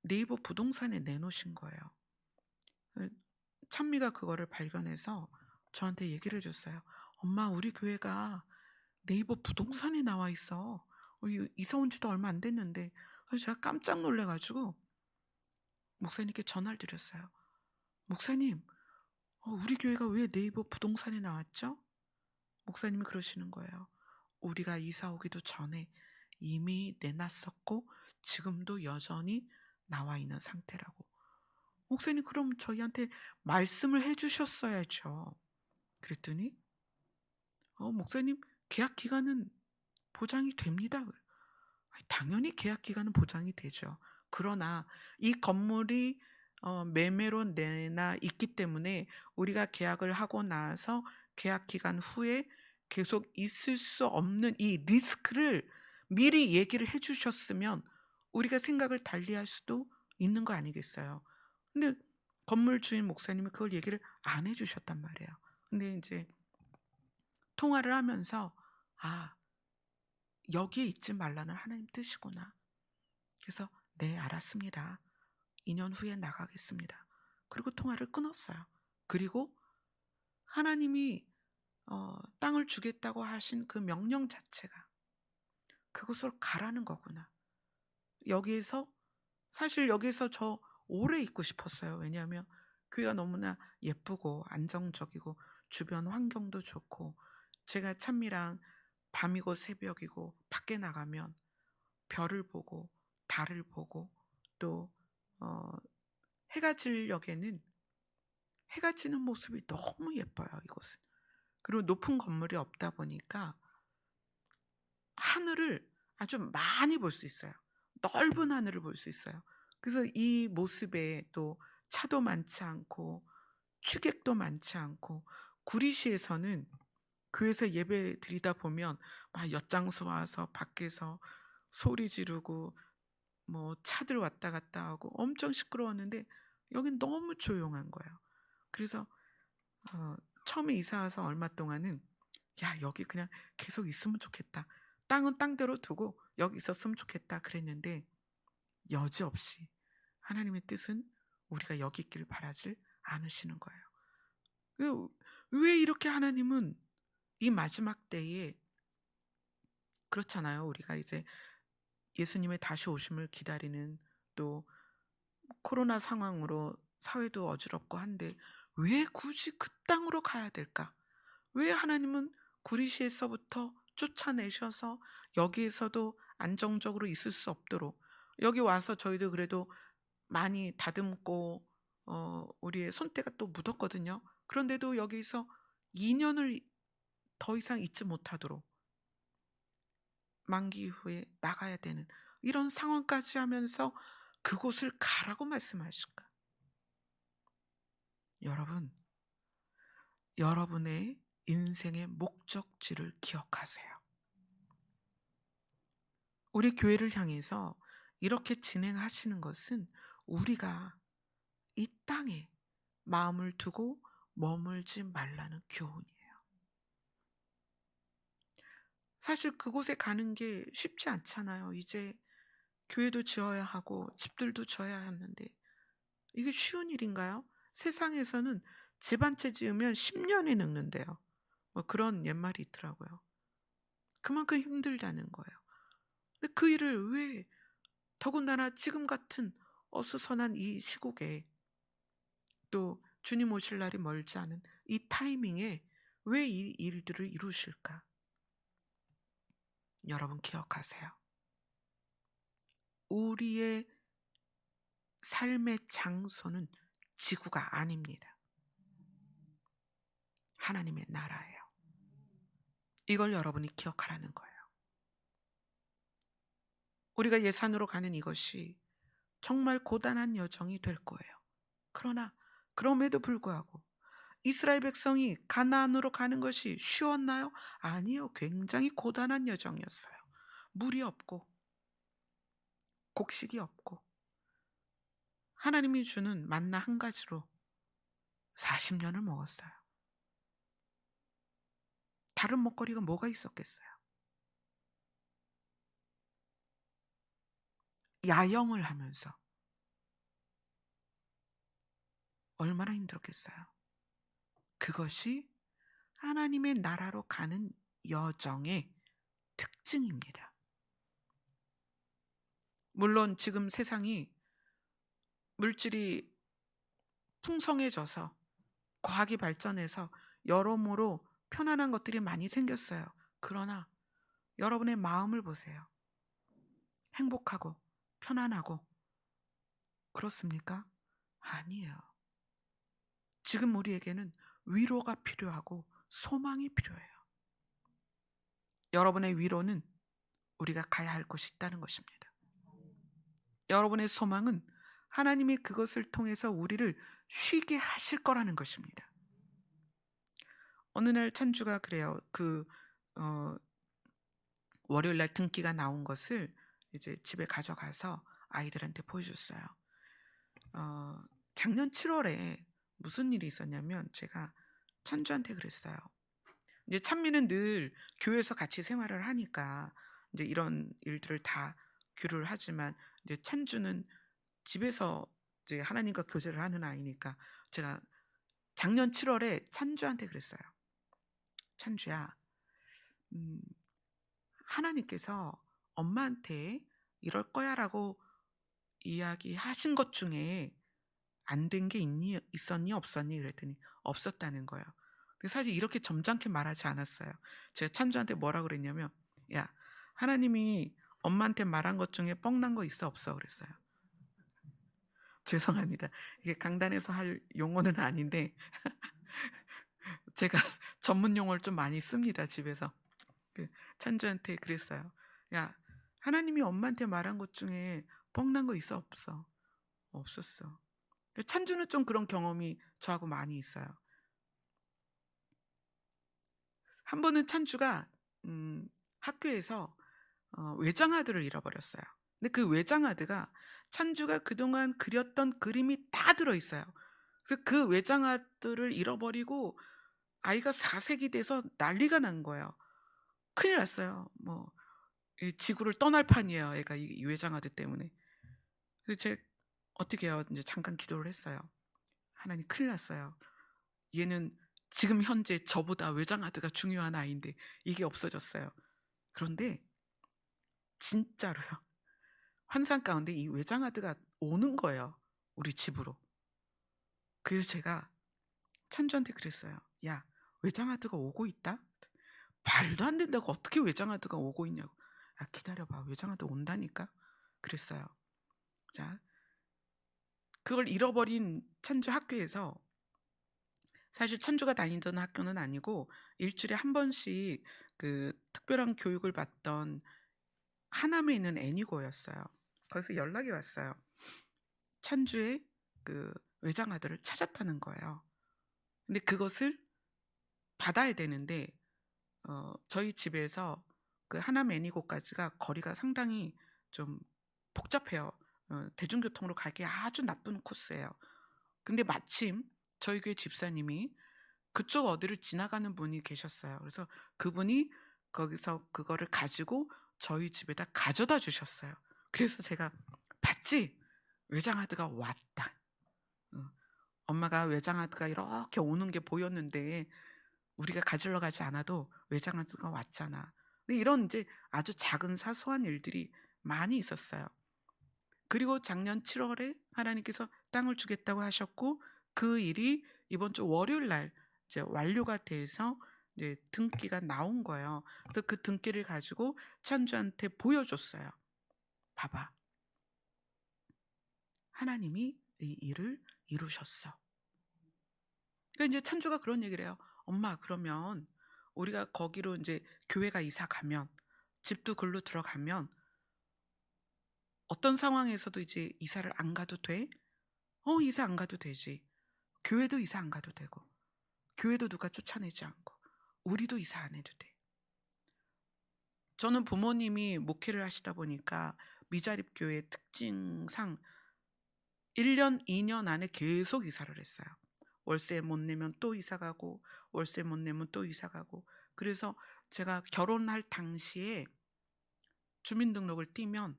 네이버 부동산에 내놓으신 거예요. 찬미가 그거를 발견해서 저한테 얘기를 해줬어요. 엄마, 우리 교회가 네이버 부동산에 나와 있어. 이사 온 지도 얼마 안 됐는데. 그래서 제가 깜짝 놀래가지고 목사님께 전화를 드렸어요. 목사님, 우리 교회가 왜 네이버 부동산에 나왔죠? 목사님이 그러시는 거예요. 우리가 이사 오기도 전에 이미 내놨었고 지금도 여전히 나와 있는 상태라고. 목사님, 그럼 저희한테 말씀을 해주셨어야죠. 그랬더니 목사님, 계약 기간은 보장이 됩니다. 당연히 계약 기간은 보장이 되죠. 그러나 이 건물이 매매로 내나 있기 때문에 우리가 계약을 하고 나서 계약 기간 후에 계속 있을 수 없는 이 리스크를 미리 얘기를 해주셨으면 우리가 생각을 달리할 수도 있는 거 아니겠어요. 근데 건물 주인 목사님이 그걸 얘기를 안 해주셨단 말이에요. 근데 이제 통화를 하면서 여기에 있지 말라는 하나님 뜻이구나. 그래서 네, 알았습니다. 2년 후에 나가겠습니다. 그리고 통화를 끊었어요. 그리고 하나님이 땅을 주겠다고 하신 그 명령 자체가 그곳으로 가라는 거구나. 사실 여기서 저 오래 있고 싶었어요. 왜냐하면 교회가 너무나 예쁘고 안정적이고 주변 환경도 좋고, 제가 찬미랑 밤이고 새벽이고 밖에 나가면 별을 보고 달을 보고, 또 해가 해가 지는 모습이 너무 예뻐요, 이곳은. 그리고 높은 건물이 없다 보니까 하늘을 아주 많이 볼 수 있어요. 넓은 하늘을 볼 수 있어요. 그래서 이 모습에 또 차도 많지 않고 취객도 많지 않고, 구리시에서는 교회에서 예배 드리다 보면 막 엿장수 와서 밖에서 소리 지르고 뭐 차들 왔다 갔다 하고 엄청 시끄러웠는데 여긴 너무 조용한 거예요. 그래서 처음에 이사 와서 얼마 동안은 여기 그냥 계속 있으면 좋겠다. 땅은 땅대로 두고 여기 있었으면 좋겠다 그랬는데, 여지없이 하나님의 뜻은 우리가 여기 있기를 바라질 않으시는 거예요. 왜 이렇게 하나님은 이 마지막 때에, 그렇잖아요. 우리가 이제 예수님의 다시 오심을 기다리는, 또 코로나 상황으로 사회도 어지럽고 한데 왜 굳이 그 땅으로 가야 될까? 왜 하나님은 구리시에서부터 쫓아내셔서 여기에서도 안정적으로 있을 수 없도록, 여기 와서 저희도 그래도 많이 다듬고 우리의 손때가 또 묻었거든요. 그런데도 여기서 2년을 더 이상 있지 못하도록 만기 이후에 나가야 되는 이런 상황까지 하면서 그곳을 가라고 말씀하실까? 여러분, 여러분의 인생의 목적지를 기억하세요. 우리 교회를 향해서 이렇게 진행하시는 것은 우리가 이 땅에 마음을 두고 머물지 말라는 교훈이에요. 사실 그곳에 가는 게 쉽지 않잖아요. 이제 교회도 지어야 하고 집들도 지어야 하는데 이게 쉬운 일인가요? 세상에서는 집 한 채 지으면 10년이 늙는데요. 뭐 그런 옛말이 있더라고요. 그만큼 힘들다는 거예요. 근데 그 일을 왜, 더군다나 지금 같은 어수선한 이 시국에, 또 주님 오실 날이 멀지 않은 이 타이밍에 왜 이 일들을 이루실까? 여러분 기억하세요. 우리의 삶의 장소는 지구가 아닙니다. 하나님의 나라예요. 이걸 여러분이 기억하라는 거예요. 우리가 예산으로 가는 이것이 정말 고단한 여정이 될 거예요. 그러나 그럼에도 불구하고 이스라엘 백성이 가나안으로 가는 것이 쉬웠나요? 아니요. 굉장히 고단한 여정이었어요. 물이 없고 곡식이 없고 하나님이 주는 만나 한 가지로 40년을 먹었어요. 다른 먹거리가 뭐가 있었겠어요? 야영을 하면서 얼마나 힘들었겠어요. 그것이 하나님의 나라로 가는 여정의 특징입니다. 물론 지금 세상이 물질이 풍성해져서 과학이 발전해서 여러모로 편안한 것들이 많이 생겼어요. 그러나 여러분의 마음을 보세요. 행복하고 편안하고 그렇습니까? 아니에요. 지금 우리에게는 위로가 필요하고 소망이 필요해요. 여러분의 위로는 우리가 가야 할 곳이 있다는 것입니다. 여러분의 소망은 하나님이 그것을 통해서 우리를 쉬게 하실 거라는 것입니다. 어느 날 찬주가 그래요. 월요일 날 등기가 나온 것을 이제 집에 가져가서 아이들한테 보여줬어요. 작년 7월에 무슨 일이 있었냐면 제가 찬주한테 그랬어요. 이제 찬미는 늘 교회에서 같이 생활을 하니까 이제 이런 일들을 다 교류를 하지만 이제 찬주는 집에서 이제 하나님과 교제를 하는 아이니까 제가 작년 7월에 찬주한테 그랬어요. 찬주야, 음, 하나님께서 엄마한테 이럴 거야라고 이야기하신 것 중에 안 된 게 있었니 없었니 그랬더니 없었다는 거예요. 근데 사실 이렇게 점잖게 말하지 않았어요. 제가 찬주한테 뭐라 그랬냐면, 야, 하나님이 엄마한테 말한 것 중에 뻥난 거 있어 없어 그랬어요. 죄송합니다. 이게 강단에서 할 용어는 아닌데 제가 전문 용어를 좀 많이 씁니다, 집에서. 찬주한테 그랬어요. 야, 하나님이 엄마한테 말한 것 중에 뻥난 거 있어 없어? 없었어. 찬주는 좀 그런 경험이 저하고 많이 있어요. 한 번은 찬주가 학교에서 외장하드를 잃어버렸어요. 근데 그 외장하드가 찬주가 그동안 그렸던 그림이 다 들어있어요. 그래서 그 외장하드를 잃어버리고 아이가 사색이 돼서 난리가 난 거예요. 큰일 났어요. 이 지구를 떠날 판이에요. 애가 이 외장하드 때문에. 그래서 제가 어떻게 해요? 이제 잠깐 기도를 했어요. 하나님 큰일 났어요. 얘는 지금 현재 저보다 외장하드가 중요한 아이인데 이게 없어졌어요. 그런데 진짜로요. 환상 가운데 이 외장하드가 오는 거예요. 우리 집으로. 그래서 제가 찬주한테 그랬어요. 야, 외장하드가 오고 있다? 말도 안 된다고 어떻게 외장하드가 오고 있냐고. 아, 기다려봐. 외장하드 온다니까? 그랬어요. 자, 그걸 잃어버린 찬주 학교에서, 사실 찬주가 다니던 학교는 아니고 일주일에 한 번씩 그 특별한 교육을 받던 하남에 있는 애니고였어요. 거기서 연락이 왔어요. 찬주의 그 외장 아들을 찾았다는 거예요. 근데 그것을 받아야 되는데 저희 집에서 그 하남 애니고까지가 거리가 상당히 좀 복잡해요. 대중교통으로 가기 아주 나쁜 코스예요. 근데 마침 저희 교회 집사님이 그쪽 어디를 지나가는 분이 계셨어요. 그래서 그분이 거기서 그거를 가지고 저희 집에다 가져다 주셨어요. 그래서 제가 봤지? 외장하드가 왔다. 엄마가 외장하드가 이렇게 오는 게 보였는데 우리가 가지러 가지 않아도 외장하드가 왔잖아. 근데 이런 이제 아주 작은 사소한 일들이 많이 있었어요. 그리고 작년 7월에 하나님께서 땅을 주겠다고 하셨고 그 일이 이번 주 월요일 날 이제 완료가 돼서 이제 등기가 나온 거예요. 그래서 그 등기를 가지고 찬주한테 보여줬어요. 봐봐. 하나님이 이 일을 이루셨어. 그러니까 이제 찬주가 그런 얘기를 해요. 엄마, 그러면 우리가 거기로 이제 교회가 이사 가면, 집도 글로 들어가면 어떤 상황에서도 이제 이사를 안 가도 돼? 이사 안 가도 되지. 교회도 이사 안 가도 되고, 교회도 누가 쫓아내지 않고, 우리도 이사 안 해도 돼. 저는 부모님이 목회를 하시다 보니까 미자립 교회 특징상 1년, 2년 안에 계속 이사를 했어요. 월세 못 내면 또 이사 가고, 월세 못 내면 또 이사 가고. 그래서 제가 결혼할 당시에 주민등록을 띄면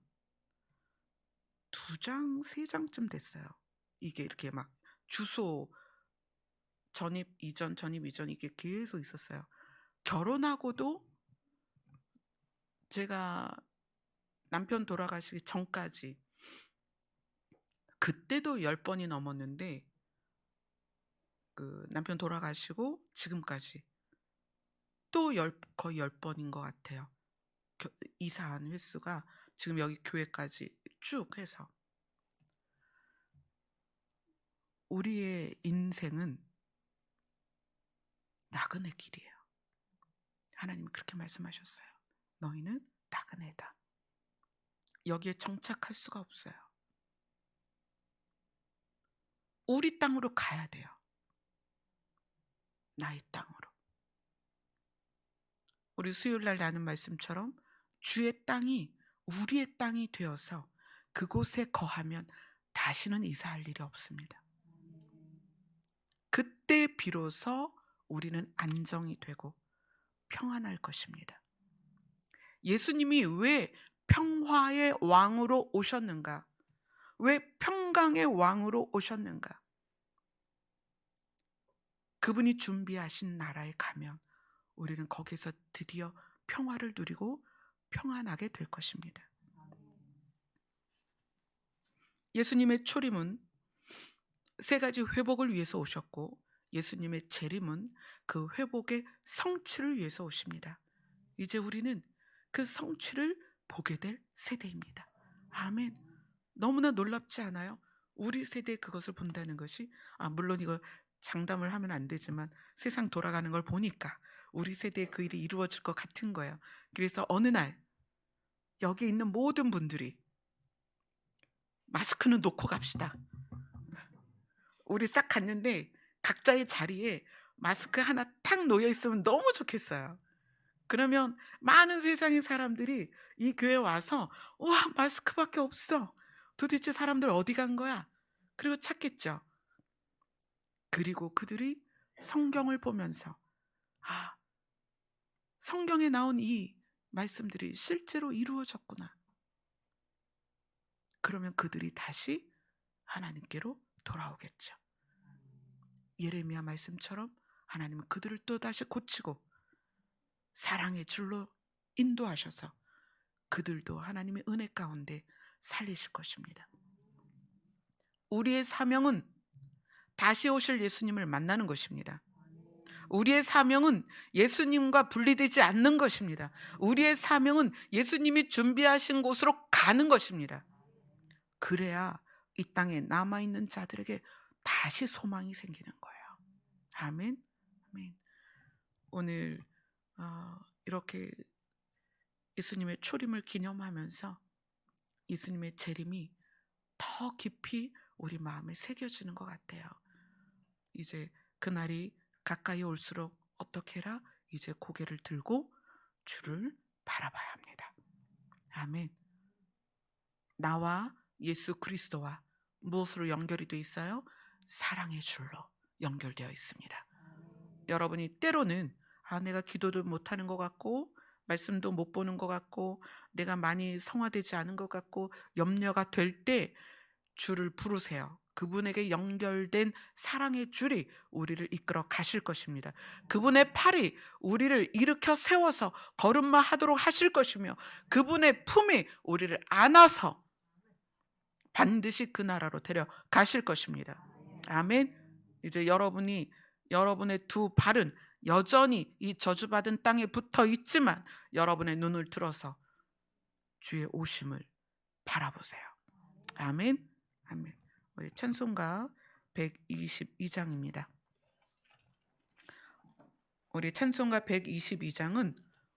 2장, 3장쯤 됐어요. 이게 이렇게 막 주소 전입 이전, 전입 이전 이게 계속 있었어요. 결혼하고도 제가 남편 돌아가시기 전까지 그때도 10번이 넘었는데 그 남편 돌아가시고 지금까지 또 거의 10번인 것 같아요. 이사한 횟수가 지금 여기 교회까지 쭉 해서. 우리의 인생은 나그네 길이에요. 하나님은 그렇게 말씀하셨어요. 너희는 나그네다. 여기에 정착할 수가 없어요. 우리 땅으로 가야 돼요. 나의 땅으로. 우리 수요일 날 나눈 말씀처럼 주의 땅이 우리의 땅이 되어서 그곳에 거하면 다시는 이사할 일이 없습니다. 그때 비로소 우리는 안정이 되고 평안할 것입니다. 예수님이 왜 평화의 왕으로 오셨는가? 왜 평강의 왕으로 오셨는가? 그분이 준비하신 나라에 가면 우리는 거기서 드디어 평화를 누리고 평안하게 될 것입니다. 예수님의 초림은 3가지 회복을 위해서 오셨고 예수님의 재림은 그 회복의 성취를 위해서 오십니다. 이제 우리는 그 성취를 보게 될 세대입니다. 아멘. 너무나 놀랍지 않아요? 우리 세대에 그것을 본다는 것이 물론 이거 장담을 하면 안 되지만 세상 돌아가는 걸 보니까 우리 세대에 그 일이 이루어질 것 같은 거예요. 그래서 어느 날 여기 있는 모든 분들이 마스크는 놓고 갑시다. 우리 싹 갔는데 각자의 자리에 마스크 하나 탁 놓여 있으면 너무 좋겠어요. 그러면 많은 세상의 사람들이 이 교회 와서 와, 마스크밖에 없어. 도대체 사람들 어디 간 거야? 그리고 찾겠죠. 그리고 그들이 성경을 보면서 성경에 나온 이 말씀들이 실제로 이루어졌구나. 그러면 그들이 다시 하나님께로 돌아오겠죠. 예레미야 말씀처럼 하나님은 그들을 또 다시 고치고 사랑의 줄로 인도하셔서 그들도 하나님의 은혜 가운데 살리실 것입니다. 우리의 사명은 다시 오실 예수님을 만나는 것입니다. 우리의 사명은 예수님과 분리되지 않는 것입니다. 우리의 사명은 예수님이 준비하신 곳으로 가는 것입니다. 그래야 이 땅에 남아있는 자들에게 다시 소망이 생기는 거예요. 아멘. 아멘. 오늘 이렇게 예수님의 초림을 기념하면서 예수님의 재림이 더 깊이 우리 마음에 새겨지는 것 같아요. 이제 그날이 가까이 올수록 어떻게 해라? 이제 고개를 들고 주를 바라봐야 합니다. 아멘. 나와 예수 그리스도와 무엇으로 연결이 되어 있어요? 사랑의 줄로 연결되어 있습니다. 여러분이 때로는 내가 기도도 못하는 것 같고 말씀도 못 보는 것 같고 내가 많이 성화되지 않은 것 같고 염려가 될 때 주를 부르세요. 그분에게 연결된 사랑의 줄이 우리를 이끌어 가실 것입니다. 그분의 팔이 우리를 일으켜 세워서 걸음마 하도록 하실 것이며 그분의 품이 우리를 안아서 반드시 그 나라로 데려가실 것입니다. 아멘. 이제 여러분의 두 발은 여전히 이 저주받은 땅에 붙어 있지만 여러분의 눈을 들어서 주의 오심을 바라보세요. 아멘. 아멘. 우리 찬송가 122장입니다. 우리 찬송가 122장은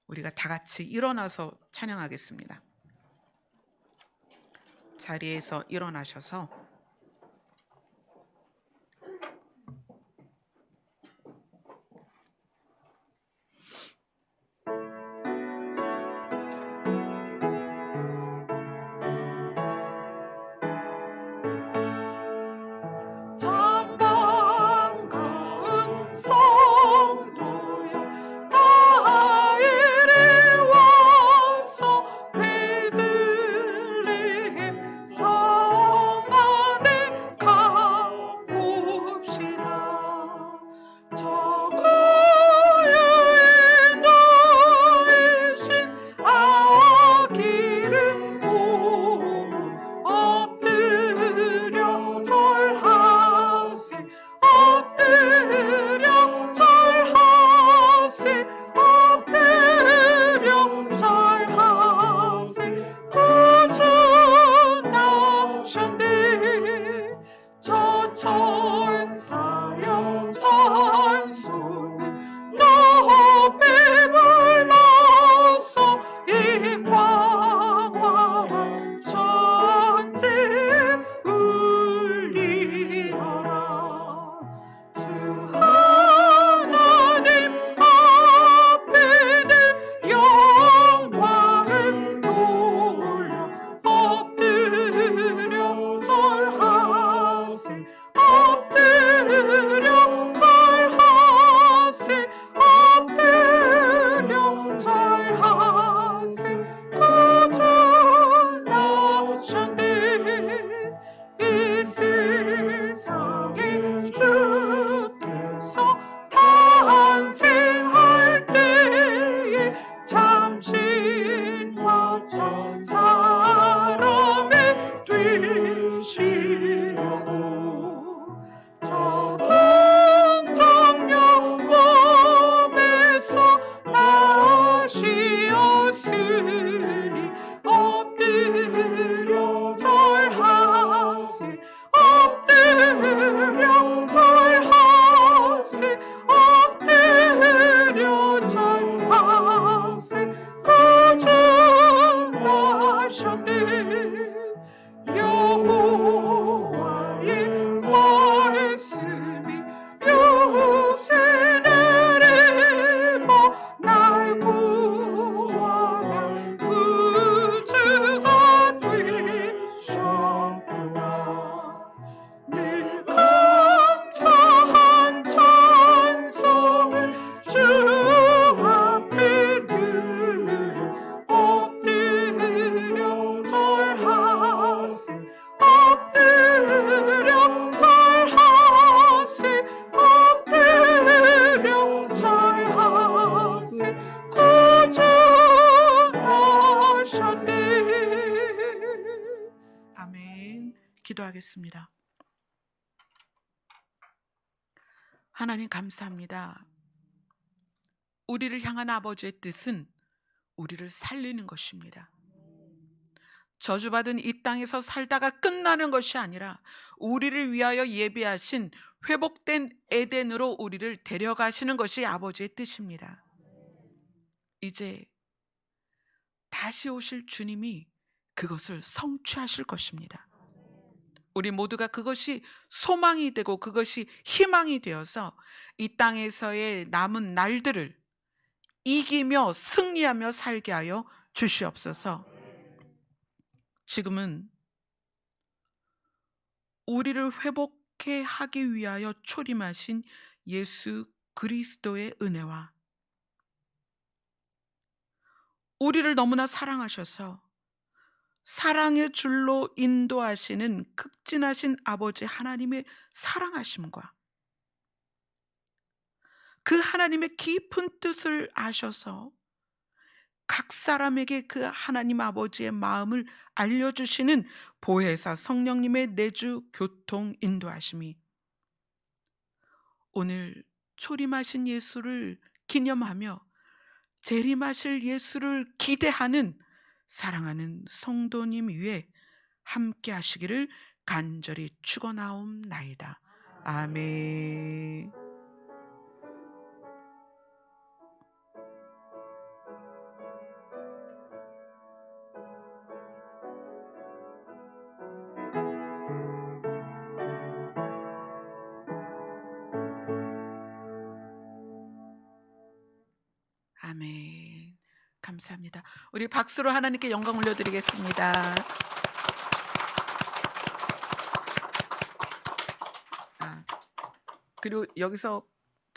우리가 다 같이 일어나서 찬양하겠습니다. 자리에서 일어나셔서 여호와 아멘. 기도하겠습니다. 하나님 감사합니다. 우리를 향한 아버지의 뜻은 우리를 살리는 것입니다. 저주받은 이 땅에서 살다가 끝나는 것이 아니라 우리를 위하여 예비하신 회복된 에덴으로 우리를 데려가시는 것이 아버지의 뜻입니다. 이제 다시 오실 주님이 그것을 성취하실 것입니다. 우리 모두가 그것이 소망이 되고 그것이 희망이 되어서 이 땅에서의 남은 날들을 이기며 승리하며 살게 하여 주시옵소서. 지금은 우리를 회복해 하기 위하여 초림하신 예수 그리스도의 은혜와 우리를 너무나 사랑하셔서 사랑의 줄로 인도하시는 극진하신 아버지 하나님의 사랑하심과 그 하나님의 깊은 뜻을 아셔서 각 사람에게 그 하나님 아버지의 마음을 알려주시는 보혜사 성령님의 내주 교통 인도하심이 오늘 초림하신 예수를 기념하며 재림하실 예수를 기대하는 사랑하는 성도님 위에 함께 하시기를 간절히 축원하옵나이다. 아멘. 아멘. 감사합니다. 우리 박수로 하나님께 영광 올려드리겠습니다. 그리고 여기서